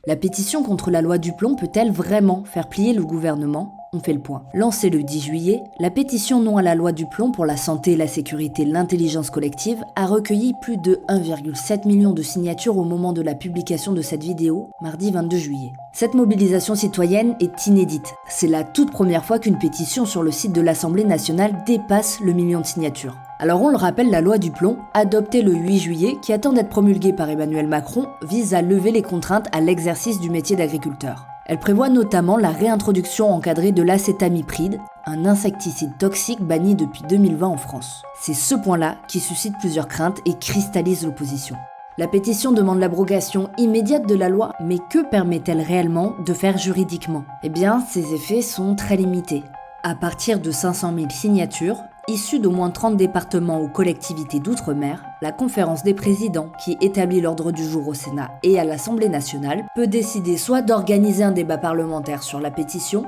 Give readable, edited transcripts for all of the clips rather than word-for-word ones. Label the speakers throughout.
Speaker 1: La pétition contre la loi du plomb peut-elle vraiment faire plier le gouvernement ? On fait le point. Lancée le 10 juillet, la pétition non à la loi du plomb pour la santé, la sécurité, l'intelligence collective a recueilli plus de 1,7 million de signatures au moment de la publication de cette vidéo, mardi 22 juillet. Cette mobilisation citoyenne est inédite. C'est la toute première fois qu'une pétition sur le site de l'Assemblée nationale dépasse le million de signatures. Alors on le rappelle, la loi du plomb, adoptée le 8 juillet, qui attend d'être promulguée par Emmanuel Macron, vise à lever les contraintes à l'exercice du métier d'agriculteur. Elle prévoit notamment la réintroduction encadrée de l'acétamipride, un insecticide toxique banni depuis 2020 en France. C'est ce point-là qui suscite plusieurs craintes et cristallise l'opposition. La pétition demande l'abrogation immédiate de la loi, mais que permet-elle réellement de faire juridiquement ? Eh bien, ses effets sont très limités. À partir de 500 000 signatures, issues d'au moins 30 départements ou collectivités d'outre-mer, la conférence des présidents, qui établit l'ordre du jour au Sénat et à l'Assemblée nationale, peut décider soit d'organiser un débat parlementaire sur la pétition,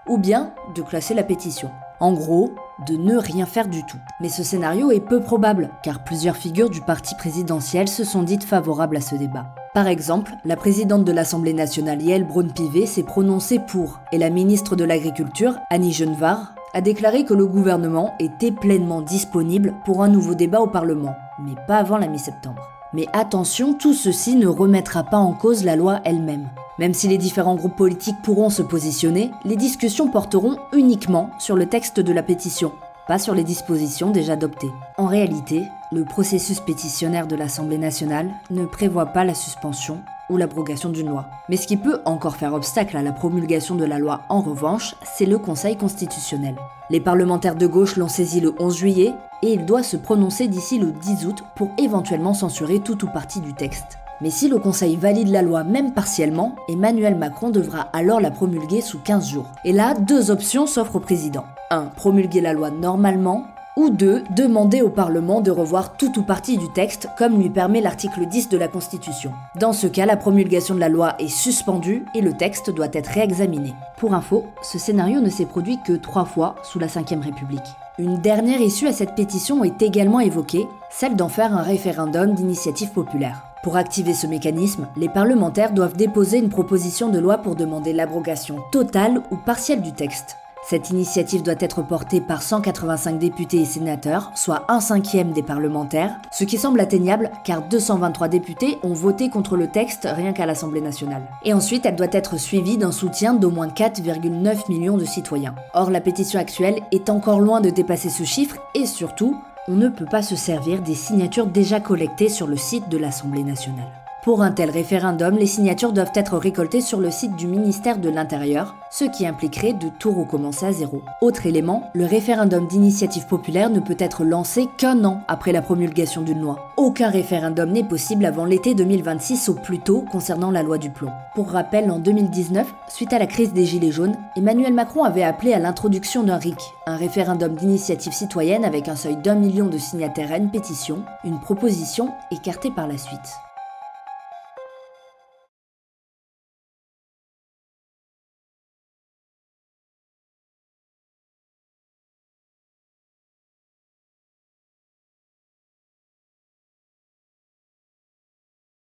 Speaker 1: ou bien de classer la pétition. En gros, de ne rien faire du tout. Mais ce scénario est peu probable, car plusieurs figures du parti présidentiel se sont dites favorables à ce débat. Par exemple, la présidente de l'Assemblée nationale Yaël Braun-Pivet s'est prononcée pour, et la ministre de l'Agriculture, Annie Genevard, a déclaré que le gouvernement était pleinement disponible pour un nouveau débat au Parlement, mais pas avant la mi-septembre. Mais attention, tout ceci ne remettra pas en cause la loi elle-même. Même si les différents groupes politiques pourront se positionner, les discussions porteront uniquement sur le texte de la pétition, pas sur les dispositions déjà adoptées. En réalité, le processus pétitionnaire de l'Assemblée nationale ne prévoit pas la suspension ou l'abrogation d'une loi. Mais ce qui peut encore faire obstacle à la promulgation de la loi, en revanche, c'est le Conseil constitutionnel. Les parlementaires de gauche l'ont saisi le 11 juillet et il doit se prononcer d'ici le 10 août pour éventuellement censurer tout ou partie du texte. Mais si le Conseil valide la loi même partiellement, Emmanuel Macron devra alors la promulguer sous 15 jours. Et là, deux options s'offrent au président. 1. Promulguer la loi normalement, ou 2. Demander au Parlement de revoir tout ou partie du texte, comme lui permet l'article 10 de la Constitution. Dans ce cas, la promulgation de la loi est suspendue et le texte doit être réexaminé. Pour info, ce scénario ne s'est produit que 3 fois sous la Ve République. Une dernière issue à cette pétition est également évoquée, celle d'en faire un référendum d'initiative populaire. Pour activer ce mécanisme, les parlementaires doivent déposer une proposition de loi pour demander l'abrogation totale ou partielle du texte. Cette initiative doit être portée par 185 députés et sénateurs, soit 1/5 des parlementaires, ce qui semble atteignable car 223 députés ont voté contre le texte rien qu'à l'Assemblée nationale. Et ensuite, elle doit être suivie d'un soutien d'au moins 4,9 millions de citoyens. Or, la pétition actuelle est encore loin de dépasser ce chiffre et surtout, on ne peut pas se servir des signatures déjà collectées sur le site de l'Assemblée nationale. Pour un tel référendum, les signatures doivent être récoltées sur le site du ministère de l'Intérieur, ce qui impliquerait de tout recommencer à zéro. Autre élément, le référendum d'initiative populaire ne peut être lancé qu'un an après la promulgation d'une loi. Aucun référendum n'est possible avant l'été 2026 au plus tôt concernant la loi du plomb. Pour rappel, en 2019, suite à la crise des Gilets jaunes, Emmanuel Macron avait appelé à l'introduction d'un RIC, un référendum d'initiative citoyenne avec un seuil d'1 million de signataires à une pétition, une proposition écartée par la suite.